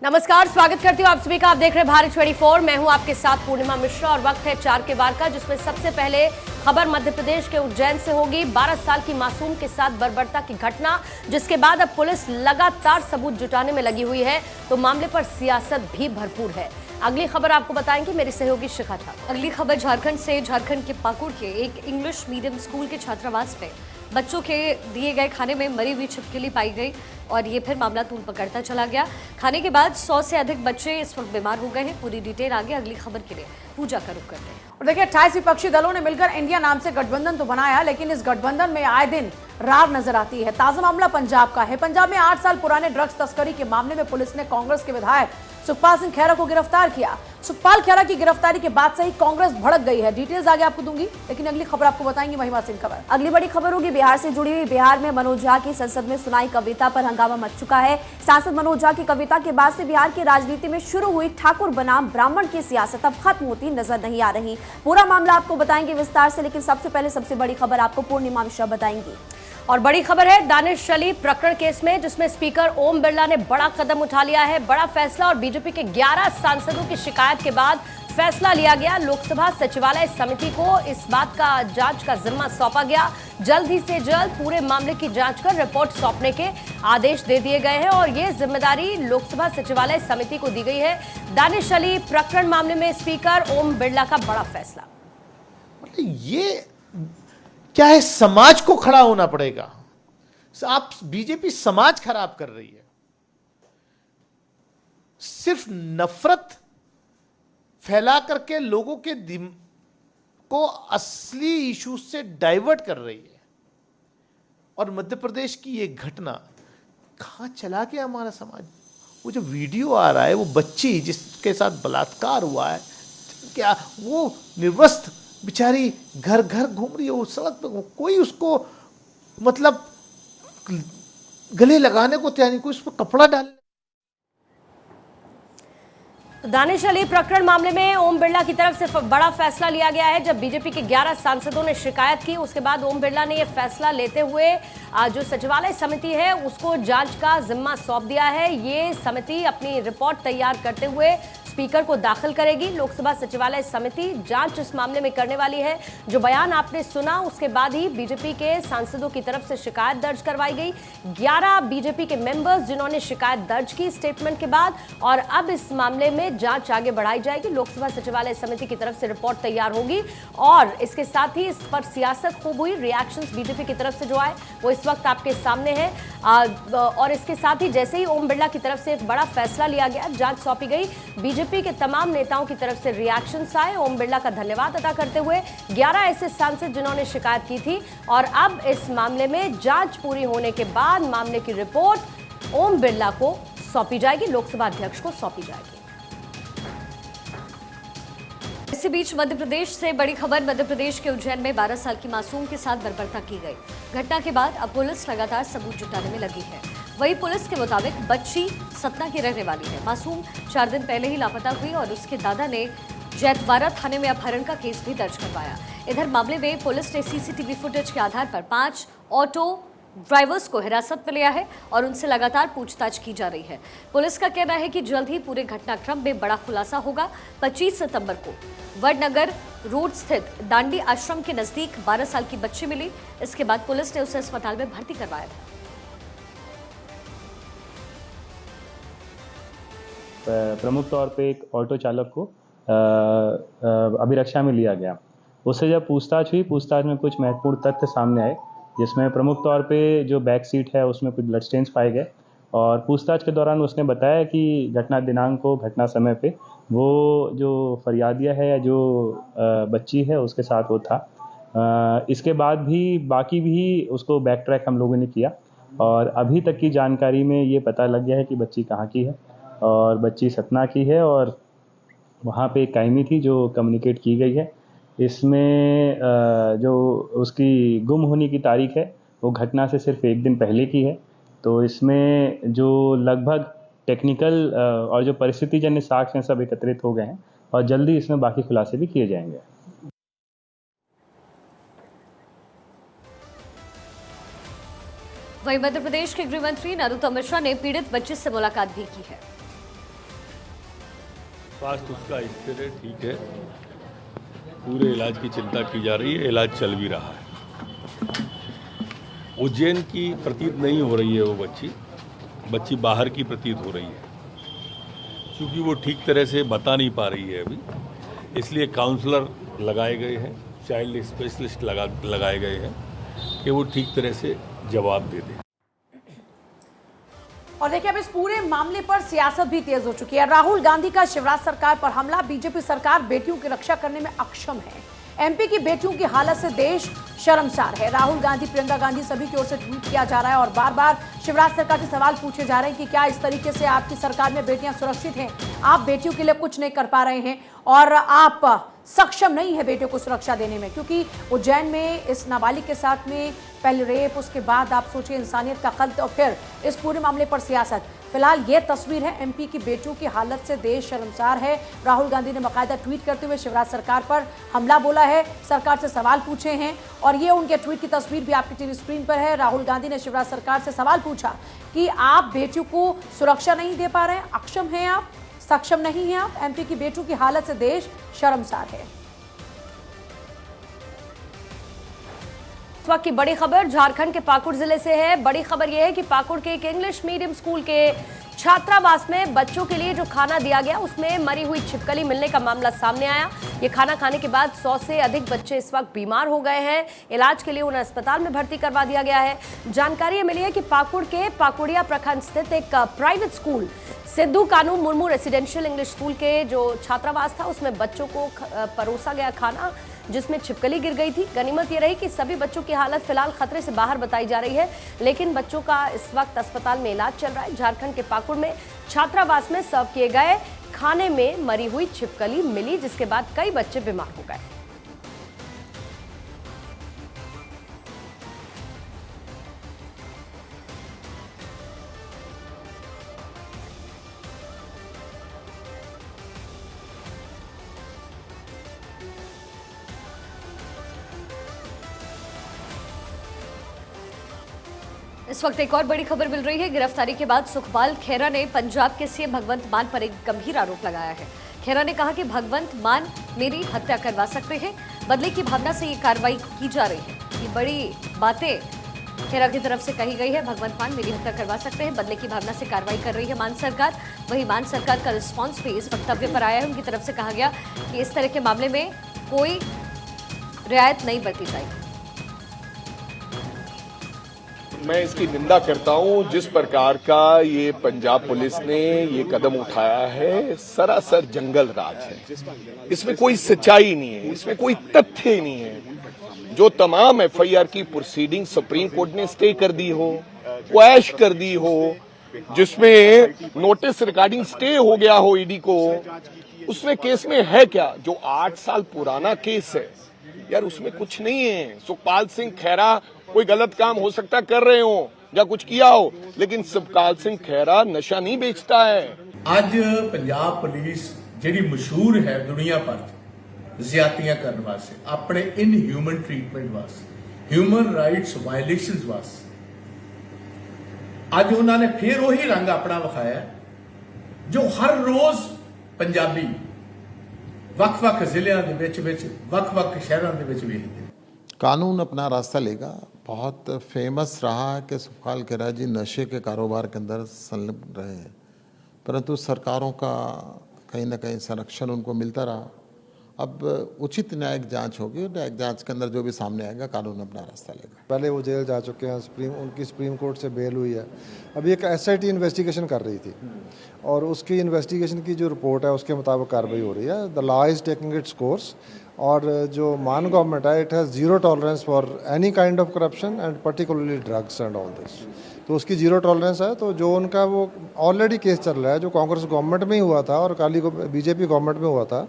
नमस्कार, स्वागत करती हूँ आप सभी का। आप देख रहे हैं भारत 24। मैं हूँ आपके साथ पूर्णिमा मिश्रा और वक्त है 4 के वार का, जिसमें सबसे पहले खबर मध्य प्रदेश के उज्जैन से होगी। 12 साल की मासूम के साथ बर्बरता की घटना, जिसके बाद अब पुलिस लगातार सबूत जुटाने में लगी हुई है, तो मामले पर सियासत भी भरपूर है। अगली खबर आपको बताएंगे मेरी सहयोगी शिखा ठाकुर। अगली खबर झारखंड से। झारखंड के पाकुड़ के एक इंग्लिश मीडियम स्कूल के छात्रावास में बच्चों के दिए गए खाने में मरी हुई छिपकली पाई गई और ये फिर मामला तूल पकड़ता चला गया। खाने के बाद 100 से अधिक बच्चे इस वक्त बीमार हो गए हैं। पूरी डिटेल आगे अगली खबर के लिए पूजा का रुख करते हैं। और देखिए, 28 विपक्षी दलों ने मिलकर इंडिया नाम से गठबंधन तो बनाया, लेकिन इस गठबंधन में आए दिन रार नजर आती है। ताजा मामला पंजाब का है। पंजाब में 8 साल पुराने ड्रग्स तस्करी के मामले में पुलिस ने कांग्रेस के विधायक सुखपाल सिंह खैरा को गिरफ्तार किया। सुखपाल खैरा की गिरफ्तारी के बाद से ही कांग्रेस भड़क गई है। डिटेल्स आगे आपको दूंगी, लेकिन अगली खबर आपको बताएंगी महिमा सिंह खबर। अगली बड़ी खबर होगी बिहार से जुड़ी हुई। बिहार में मनोज झा की संसद में सुनाई कविता पर हंगामा मच चुका है। सांसद मनोज झा की कविता के बाद से बिहार की राजनीति में शुरू हुई ठाकुर बनाम ब्राह्मण की सियासत अब खत्म होती नजर नहीं आ रही। पूरा मामला आपको बताएंगे विस्तार से, लेकिन सबसे पहले सबसे बड़ी खबर आपको पूर्णिमा मिश्रा बताएंगी। और बड़ी खबर है दानिश अली प्रकरण केस में, जिसमें स्पीकर ओम बिरला ने बड़ा कदम उठा लिया है। बड़ा फैसला और बीजेपी के 11 सांसदों की शिकायत के बाद फैसला लिया गया। लोकसभा सचिवालय समिति को इस बात का जांच का जिम्मा सौंपा गया। जल्द ही से जल्द पूरे मामले की जांच कर रिपोर्ट सौंपने के आदेश दे दिए गए हैं और ये जिम्मेदारी लोकसभा सचिवालय समिति को दी गई है। दानिश अली प्रकरण मामले में स्पीकर ओम बिरला का बड़ा फैसला। ये क्या है, समाज को खड़ा होना पड़ेगा। आप बीजेपी समाज खराब कर रही है, सिर्फ नफरत फैला करके लोगों के को असली इशू से डाइवर्ट कर रही है। और मध्य प्रदेश की ये घटना कहां चला गया हमारा समाज। वो जो वीडियो आ रहा है, वो बच्ची जिसके साथ बलात्कार हुआ है, क्या वो निर्वस्त्र बेचारी घर घर घूम रही है, वो सड़क पे कोई उसको मतलब गले लगाने को तैयार नहीं, कोई उस पर कपड़ा डालने। दानिश अली प्रकरण मामले में ओम बिरला की तरफ से बड़ा फैसला लिया गया है। जब बीजेपी के 11 सांसदों ने शिकायत की, उसके बाद ओम बिरला ने यह फैसला लेते हुए जो सचिवालय समिति है उसको जांच का जिम्मा सौंप दिया है। ये समिति अपनी रिपोर्ट तैयार करते हुए स्पीकर को दाखिल करेगी। लोकसभा सचिवालय समिति जांच इस मामले में करने वाली है। जो बयान आपने सुना, उसके बाद ही बीजेपी के सांसदों की तरफ से शिकायत दर्ज करवाई गई। 11 बीजेपी के मेंबर्स जिन्होंने शिकायत दर्ज की स्टेटमेंट के बाद, और अब इस मामले में जांच आगे बढ़ाई जाएगी। लोकसभा सचिवालय समिति की तरफ से रिपोर्ट तैयार होगी और इसके साथ ही इस पर सियासत खूब हुई। रिएक्शंस बीजेपी की तरफ से जो आए वो इस वक्त आपके सामने है। और इसके साथ ही जैसे ही ओम बिरला की तरफ से एक बड़ा फैसला लिया गया, जांच सौंपी गई, बीजेपी के तमाम नेताओं की तरफ से रिएक्शंस आए। ओम बिरला का धन्यवाद अदा करते हुए 11 ऐसे सांसद जिन्होंने शिकायत की थी, और अब इस मामले में जांच पूरी होने के बाद मामले की रिपोर्ट ओम बिरला को सौंपी जाएगी, लोकसभा अध्यक्ष को सौंपी जाएगी। इसी बीच मध्य प्रदेश से बड़ी खबर। मध्य प्रदेश के उज्जैन में 12 साल की मासूम के साथ बर्बरता की गई। घटना के बाद अब पुलिस लगातार सबूत जुटाने में लगी है। वही पुलिस के मुताबिक बच्ची सतना की रहने वाली है। मासूम 4 दिन पहले ही लापता हुई और उसके दादा ने जैतवाड़ा थाने में अपहरण का केस भी दर्ज करवाया। इधर मामले में पुलिस ने सीसीटीवी फुटेज के आधार पर 5 ऑटो ड्राइवर्स को हिरासत में लिया है और उनसे लगातार पूछताछ की जा रही है। पुलिस का कहना है कि जल्द ही पूरे घटनाक्रम में बड़ा खुलासा होगा। 25 सितंबर को वडनगर रोड स्थित दांडी आश्रम के नजदीक 12 साल की बच्ची मिली। इसके बाद पुलिस ने उसे अस्पताल में भर्ती करवाया था। प्रमुख तौर पे एक ऑटो चालक को अभिरक्षा में लिया गया। उससे जब पूछताछ हुई, पूछताछ में कुछ महत्वपूर्ण तथ्य सामने आए, जिसमें प्रमुख तौर पे जो बैक सीट है उसमें कुछ ब्लड स्टेन्स पाए गए। और पूछताछ के दौरान उसने बताया कि घटना दिनांक को, घटना समय पे वो जो फरियादिया है या जो बच्ची है उसके साथ वो था। इसके बाद भी बाकी भी उसको बैक ट्रैक हम लोगों ने किया और अभी तक की जानकारी में ये पता लग गया है कि बच्ची कहाँ की है, और बच्ची सतना की है और वहाँ पे एक कायमी थी जो कम्युनिकेट की गई है। इसमें जो उसकी गुम होने की तारीख है वो घटना से सिर्फ 1 दिन पहले की है। तो इसमें जो लगभग टेक्निकल और जो परिस्थितिजन्य साक्ष्य हैं सब एकत्रित हो गए हैं और जल्दी इसमें बाकी खुलासे भी किए जाएंगे। वहीं मध्य प्रदेश के गृह मंत्री नरोत्तम मिश्रा ने पीड़ित बच्ची से मुलाकात भी की है। स्वास्थ्य उसका स्थिर है, ठीक है, पूरे इलाज की चिंता की जा रही है, इलाज चल भी रहा है। उज्जैन की प्रतीत नहीं हो रही है वो बच्ची बाहर की प्रतीत हो रही है, क्योंकि वो ठीक तरह से बता नहीं पा रही है अभी, इसलिए काउंसलर लगाए गए हैं, चाइल्ड स्पेशलिस्ट लगाए गए हैं कि वो ठीक तरह से जवाब दे दें। और देखिए अब इस पूरे मामले पर सियासत भी तेज हो चुकी है। राहुल गांधी का शिवराज सरकार पर हमला, बीजेपी सरकार बेटियों की रक्षा करने में अक्षम है। एमपी की बेटियों की हालत से देश शर्मसार है। राहुल गांधी, प्रियंका गांधी सभी की ओर से ट्वीट किया जा रहा है और बार बार शिवराज सरकार से सवाल पूछे जा रहे हैं कि क्या इस तरीके से आपकी सरकार में बेटियां सुरक्षित हैं? आप बेटियों के लिए कुछ नहीं कर पा रहे हैं और आप सक्षम नहीं है बेटियों को सुरक्षा देने में, क्योंकि उज्जैन में इस नाबालिग के साथ में पहले रेप, उसके बाद आप सोचिए इंसानियत का कत्ल और फिर इस पूरे मामले पर सियासत। फिलहाल ये तस्वीर है, एमपी की बेटियों की हालत से देश शर्मसार है। राहुल गांधी ने बाकायदा ट्वीट करते हुए शिवराज सरकार पर हमला बोला है, सरकार से सवाल पूछे हैं और ये उनके ट्वीट की तस्वीर भी आपकी टीवी स्क्रीन पर है। राहुल गांधी ने शिवराज सरकार से सवाल पूछा कि आप बेटियों को सुरक्षा नहीं दे पा रहे हैं, अक्षम हैं आप, सक्षम नहीं हैं आप, एमपी की बेटियों की हालत से देश शर्मसार है। इस वक्त की बड़ी खबर झारखंड के पाकुड़ जिले से है। बड़ी खबर यह है कि पाकुड़ के एक इंग्लिश मीडियम स्कूल के छात्रावास में बच्चों के लिए जो खाना दिया गया उसमें मरी हुई छिपकली मिलने का मामला सामने आया। ये खाना खाने के बाद 100 से अधिक बच्चे इस वक्त बीमार हो गए हैं। इलाज के लिए उन्हें अस्पताल में भर्ती करवा दिया गया है। जानकारी मिली है कि पाकुड़ के पाकुड़िया प्रखंड स्थित एक प्राइवेट स्कूल सिद्धू कानू मुर्मू रेसिडेंशियल इंग्लिश स्कूल के जो छात्रावास था उसमें बच्चों को परोसा गया खाना जिसमें छिपकली गिर गई थी। गनीमत ये रही कि सभी बच्चों की हालत फिलहाल खतरे से बाहर बताई जा रही है, लेकिन बच्चों का इस वक्त अस्पताल में इलाज चल रहा है। झारखंड के पाकुड़ में छात्रावास में सर्व किए गए खाने में मरी हुई छिपकली मिली, जिसके बाद कई बच्चे बीमार हो गए। इस वक्त एक और बड़ी खबर मिल रही है। गिरफ्तारी के बाद सुखपाल खेरा ने पंजाब के सीएम भगवंत मान पर एक गंभीर आरोप लगाया है। खेरा ने कहा कि भगवंत मान मेरी हत्या करवा सकते हैं, बदले की भावना से ये कार्रवाई की जा रही है। ये बड़ी बातें खेरा की तरफ से कही गई है। भगवंत मान मेरी हत्या करवा सकते हैं, बदले की भावना से कार्रवाई कर रही है मान सरकार। वही मान सरकार का रिस्पॉन्स भी इस वक्तव्य पर आया है। उनकी तरफ से कहा गया कि इस तरह के मामले में कोई रियायत नहीं बरती जाएगी। मैं इसकी निंदा करता हूं जिस प्रकार का ये पंजाब पुलिस ने ये कदम उठाया है, सरासर जंगल राज है। इसमें कोई सच्चाई नहीं है, इसमें कोई तथ्य ही नहीं है। जो तमाम एफआईआर की प्रोसीडिंग सुप्रीम कोर्ट ने स्टे कर दी हो, क्वैश कर दी हो, जिसमें नोटिस रिगार्डिंग स्टे हो गया हो ईडी को, उसमें केस में है क्या? जो 8 साल पुराना केस है यार, उसमें कुछ नहीं है। सुखपाल सिंह खैरा कोई गलत काम हो सकता कर रहे हो या कुछ किया हो, लेकिन सुखपाल सिंह खैरा नशा नहीं बेचता है। ਅੱਜ ਪੰਜਾਬ ਪੁਲਿਸ ਜਿਹੜੀ ਮਸ਼ਹੂਰ ਹੈ ਦੁਨੀਆ ਭਰ 'ਚ ਜ਼ਿਆਦਤੀਆਂ ਕਰਨ ਵਾਸਤੇ, ਆਪਣੇ ਇਨਹਿਊਮਨ ਟ੍ਰੀਟਮੈਂਟ ਵਾਸਤੇ, ਹਿਊਮਨ ਰਾਈਟਸ ਵਾਇਲੇਸ਼ਨਸ ਵਾਸਤੇ, ਅੱਜ ਉਹਨਾਂ ਨੇ ਫਿਰ ਉਹੀ ਰੰਗ ਆਪਣਾ ਵਿਖਾਇਆ ਜੋ ਹਰ ਰੋਜ਼ ਪੰਜਾਬੀ ਵੱਖ-ਵੱਖ ਜ਼ਿਲ੍ਹਿਆਂ ਦੇ ਵਿੱਚ ਵੱਖ-ਵੱਖ ਸ਼ਹਿਰਾਂ ਦੇ ਵਿੱਚ ਵੇਖਦੇ। कानून अपना रास्ता लेगा। बहुत फेमस रहा है कि सुखपाल खेरा जी नशे के कारोबार के अंदर संलग्न रहे हैं, परंतु सरकारों का कहीं ना कहीं संरक्षण उनको मिलता रहा। अब उचित न्यायिक जांच होगी और न्यायिक जांच के अंदर जो भी सामने आएगा कानून अपना रास्ता लेगा। पहले वो जेल जा चुके हैं, उनकी सुप्रीम कोर्ट से बेल हुई है। अभी एक एसआईटी इन्वेस्टिगेशन कर रही थी और उसकी इन्वेस्टिगेशन की जो रिपोर्ट है उसके मुताबिक कार्रवाई हो रही है। The law is taking its course और जो मान गवर्नमेंट है it has zero tolerance for any kind of corruption and particularly drugs and all this. तो उसकी जीरो टॉलरेंस है। तो जो उनका वो ऑलरेडी केस चल रहा है जो कांग्रेस गवर्नमेंट में ही हुआ था और बीजेपी गवर्नमेंट में हुआ था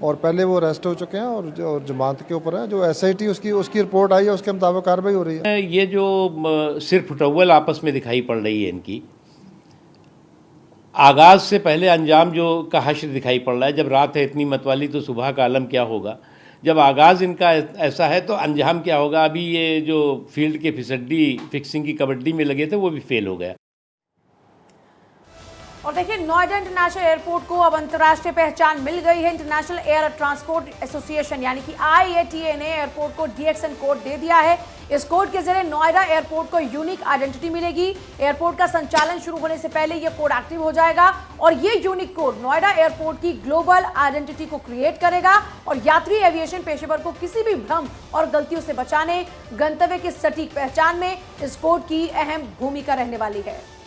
और पहले वो अरेस्ट हो चुके हैं और जो जमानत के ऊपर है। जो एसआईटी उसकी रिपोर्ट आई है उसके मुताबिक कार्रवाई हो रही है। ये जो सिर्फ टॉवल आपस में दिखाई पड़ रही है इनकी, आगाज़ से पहले अंजाम जो का हश्र दिखाई पड़ रहा है। जब रात है इतनी मतवाली तो सुबह का आलम क्या होगा। जब आगाज़ इनका ऐसा है तो अंजाम क्या होगा। अभी ये जो फील्ड के फिसड्डी फिक्सिंग की कबड्डी में लगे थे वो भी फेल हो गया। और देखिए, नोएडा इंटरनेशनल एयरपोर्ट को अब अंतर्राष्ट्रीय पहचान मिल गई है। इंटरनेशनल एयर ट्रांसपोर्ट एसोसिएशन यानी कि IATA ने एयरपोर्ट को DXN कोड दे दिया है। इस कोड के जरिए नोएडा एयरपोर्ट को यूनिक आइडेंटिटी मिलेगी। एयरपोर्ट का संचालन शुरू होने से पहले यह कोड एक्टिव हो जाएगा और ये यूनिक कोड नोएडा एयरपोर्ट की ग्लोबल आइडेंटिटी को क्रिएट करेगा और यात्री एविएशन पेशेवर को किसी भी भ्रम और गलतियों से बचाने, गंतव्य की सटीक पहचान में इस कोड की अहम भूमिका रहने वाली है।